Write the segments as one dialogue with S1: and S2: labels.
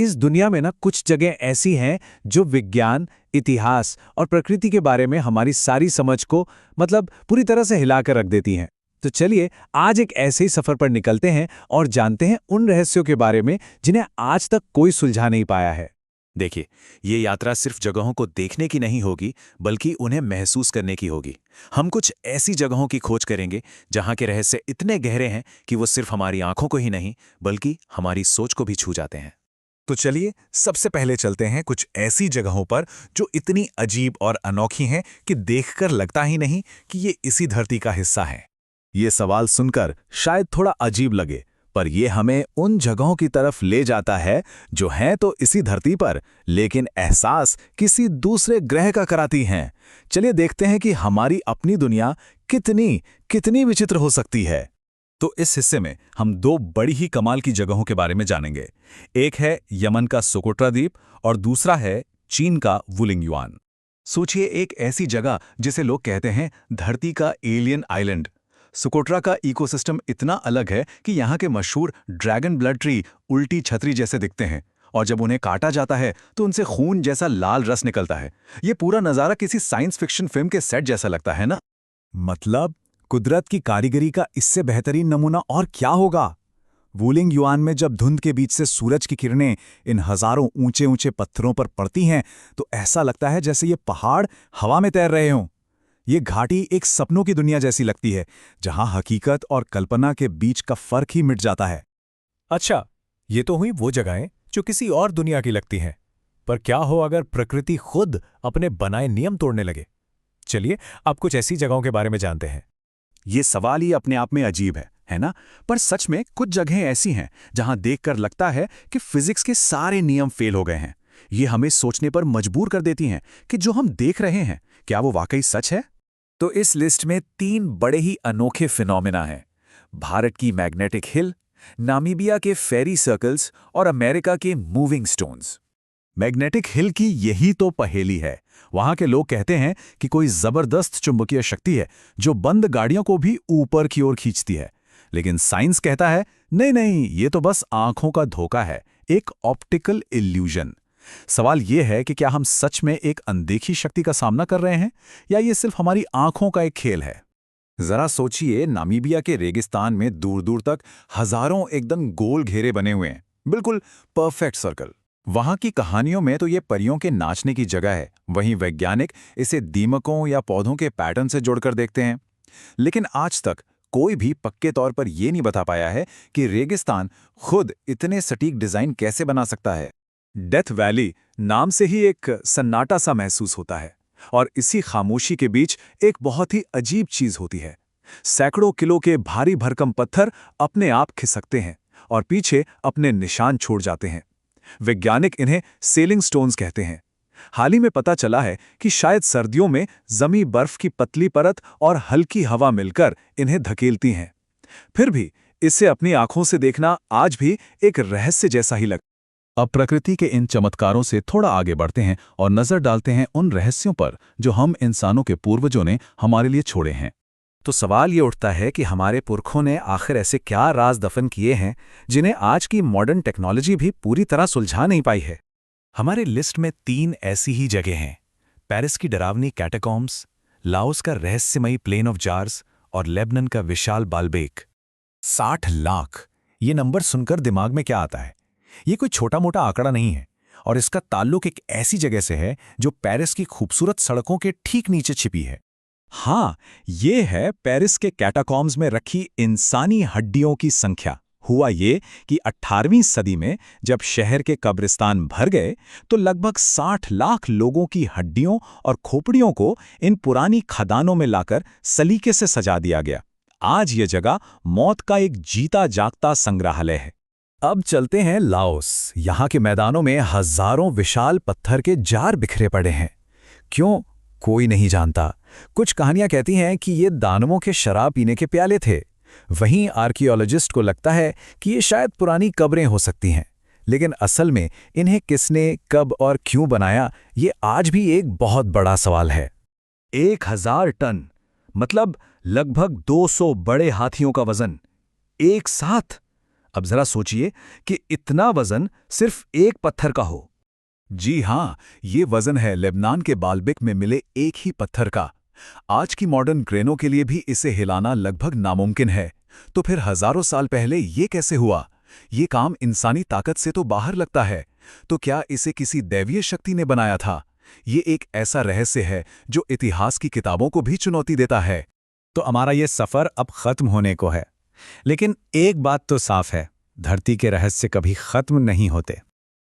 S1: इस दुनिया में ना कुछ जगह ऐसी हैं जो विज्ञान, इतिहास और प्रकृति के बारे में हमारी सारी समझ को पूरी तरह से हिलाकर रख देती हैं। तो चलिए आज एक ऐसे ही सफर पर निकलते हैं और जानते हैं उन रहस्यों के बारे में जिन्हें आज तक कोई सुलझा नहीं पाया है।
S2: देखिए, ये यात्रा सिर्फ जगहों को देखने की नहीं होगी, बल्कि उन्हें महसूस करने की होगी। हम कुछ ऐसी जगहों की खोज करेंगे जहां के रहस्य इतने गहरे हैं कि वो सिर्फ हमारी आंखों को ही नहीं, बल्कि हमारी सोच को भी छू जाते हैं।
S3: तो चलिए सबसे पहले चलते हैं कुछ ऐसी जगहों पर जो इतनी अजीब और अनोखी हैं कि देखकर लगता ही नहीं कि ये इसी धरती का हिस्सा है। ये सवाल सुनकर शायद थोड़ा अजीब लगे, पर यह हमें उन जगहों की तरफ ले जाता है जो हैं तो इसी धरती पर, लेकिन एहसास किसी दूसरे ग्रह का कराती हैं। चलिए देखते हैं कि हमारी अपनी दुनिया कितनी कितनी विचित्र हो सकती है। तो इस हिस्से में हम दो बड़ी ही कमाल की जगहों के बारे में जानेंगे। एक है यमन का सोकोट्रा द्वीप और दूसरा है चीन का वुलिंग युआन। सोचिए एक ऐसी जगह जिसे लोग कहते हैं धरती का एलियन आइलैंड। सोकोट्रा का इकोसिस्टम इतना अलग है कि यहाँ के मशहूर ड्रैगन ब्लड ट्री उल्टी छतरी जैसे दिखते हैं, और जब उन्हें काटा जाता है तो उनसे खून जैसा लाल रस निकलता है। ये पूरा नज़ारा किसी साइंस फिक्शन फिल्म के सेट जैसा लगता है ना। मतलब कुदरत की कारीगरी का इससे बेहतरीन नमूना और क्या होगा। वुलिंग युआन में जब धुंध के बीच से सूरज की किरणें इन हजारों ऊंचे ऊंचे पत्थरों पर पड़ती हैं तो ऐसा लगता है जैसे ये पहाड़ हवा में तैर रहे हों। ये घाटी एक सपनों की दुनिया जैसी लगती है, जहां हकीकत और कल्पना के बीच का फर्क ही मिट जाता है।
S4: अच्छा, ये तो हुई वो जगहें जो किसी और दुनिया की लगती हैं, पर क्या हो अगर प्रकृति खुद अपने बनाए नियम तोड़ने लगे। चलिए अब कुछ ऐसी जगहों के बारे में जानते हैं।
S3: ये सवाल ही अपने आप में अजीब है ना? पर सच में कुछ जगहें ऐसी हैं जहां देखकर लगता है कि फिजिक्स के सारे नियम फेल हो गए हैं। ये हमें सोचने पर मजबूर कर देती हैं कि जो हम देख रहे हैं क्या वो वाकई सच है। तो इस लिस्ट में 3 बड़े ही अनोखे फिनोमेना हैं। भारत की मैग्नेटिक हिल, नामीबिया के फेरी सर्कल्स और अमेरिका के मूविंग स्टोन्स। मैग्नेटिक हिल की यही तो पहेली है। वहां के लोग कहते हैं कि कोई जबरदस्त चुंबकीय शक्ति है जो बंद गाड़ियों को भी ऊपर की ओर खींचती है, लेकिन साइंस कहता है नहीं नहीं, ये तो बस आंखों का धोखा है, एक ऑप्टिकल इल्यूजन। सवाल यह है कि क्या हम सच में एक अनदेखी शक्ति का सामना कर रहे हैं या ये सिर्फ हमारी आंखों का एक खेल है। जरा सोचिए, नामीबिया के रेगिस्तान में दूर दूर तक हजारों एकदम गोल घेरे बने हुए हैं, बिल्कुल परफेक्ट सर्कल। वहां की कहानियों में तो ये परियों के नाचने की जगह है, वहीं वैज्ञानिक इसे दीमकों या पौधों के पैटर्न से जोड़कर देखते हैं। लेकिन आज तक कोई भी पक्के तौर पर यह नहीं बता पाया है कि रेगिस्तान खुद इतने सटीक डिजाइन कैसे बना सकता है। डेथ वैली नाम से ही एक सन्नाटा सा महसूस होता है, और इसी खामोशी के बीच एक बहुत ही अजीब चीज होती है। सैकड़ों किलो के भारी भरकम पत्थर अपने आप खिसकते हैं और पीछे अपने निशान छोड़ जाते हैं। वैज्ञानिक इन्हें सेलिंग स्टोन्स कहते हैं। हाल ही में पता चला है कि शायद सर्दियों में जमी बर्फ की पतली परत और हल्की हवा मिलकर इन्हें धकेलती हैं। फिर भी इसे अपनी आंखों से देखना आज भी एक रहस्य जैसा ही लगता है। अब प्रकृति के इन चमत्कारों से थोड़ा आगे बढ़ते हैं और नजर डालते हैं उन रहस्यों पर जो हम इंसानों के पूर्वजों ने हमारे लिए छोड़े हैं। तो सवाल ये उठता है कि हमारे पुरखों ने आखिर ऐसे क्या राज दफन किए हैं जिन्हें आज की मॉडर्न टेक्नोलॉजी भी पूरी तरह सुलझा नहीं पाई है। हमारे लिस्ट में 3 ऐसी ही जगह हैं: पेरिस की डरावनी कैटाकॉम्ब्स, लाओस का रहस्यमयी प्लेन ऑफ जार्स और लेबनान का विशाल बाल्बेक। 60 लाख, ये नंबर सुनकर दिमाग में क्या आता है? ये कोई छोटा मोटा आंकड़ा नहीं है, और इसका ताल्लुक एक ऐसी जगह से है जो पेरिस की खूबसूरत सड़कों के ठीक नीचे छिपी है। हाँ, ये है पेरिस के कैटाकॉम्ब्स में रखी इंसानी हड्डियों की संख्या। हुआ ये कि 18वीं सदी में जब शहर के कब्रिस्तान भर गए तो लगभग 60 लाख लोगों की हड्डियों और खोपड़ियों को इन पुरानी खदानों में लाकर सलीके से सजा दिया गया। आज ये जगह मौत का एक जीता जागता संग्रहालय है। अब चलते हैं लाओस। यहाँ के मैदानों में हजारों विशाल पत्थर के जार बिखरे पड़े हैं। क्यों, कोई नहीं जानता। कुछ कहानियां कहती हैं कि ये दानवों के शराब पीने के प्याले थे। वहीं आर्कियोलॉजिस्ट को लगता है कि ये शायद पुरानी कब्रें हो सकती हैं, लेकिन असल में इन्हें किसने, कब और क्यों बनाया, ये आज भी एक बहुत बड़ा सवाल है। 1000 टन, मतलब लगभग 200 बड़े हाथियों का वजन एक साथ। अब जरा सोचिए कि इतना वजन सिर्फ एक पत्थर का हो।
S1: जी हाँ, ये वजन है लेबनान के बाल्बिक में मिले एक ही पत्थर का। आज की मॉडर्न क्रेनों के लिए भी इसे हिलाना लगभग नामुमकिन है। तो फिर हजारों साल पहले ये कैसे हुआ? ये काम इंसानी ताकत से तो बाहर लगता है। तो क्या इसे किसी दैवीय शक्ति ने बनाया था? ये एक ऐसा रहस्य है जो इतिहास की किताबों को भी चुनौती देता है।
S4: तो हमारा ये सफ़र अब ख़त्म होने को है, लेकिन एक बात तो साफ है, धरती के रहस्य कभी ख़त्म नहीं होते।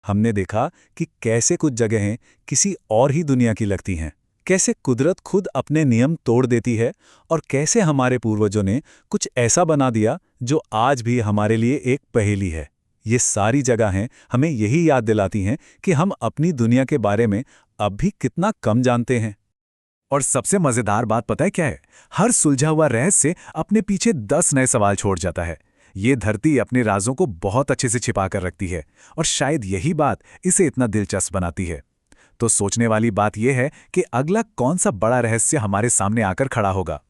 S1: हमने देखा कि कैसे कुछ जगहें किसी और ही दुनिया की लगती हैं, कैसे कुदरत खुद अपने नियम तोड़ देती है, और कैसे हमारे पूर्वजों ने कुछ ऐसा बना दिया जो आज भी हमारे लिए एक पहेली है। ये सारी जगहें हमें यही याद दिलाती हैं कि हम अपनी दुनिया के बारे में अब भी कितना कम जानते हैं। और सबसे मजेदार बात पता है क्या है? हर सुलझा हुआ रहस्य अपने पीछे 10 नए सवाल छोड़ जाता है। ये धरती अपने राजों को बहुत अच्छे से छिपा कर रखती है, और शायद यही बात इसे इतना दिलचस्प बनाती है। तो सोचने वाली बात यह है कि अगला कौन सा बड़ा रहस्य हमारे सामने आकर खड़ा होगा।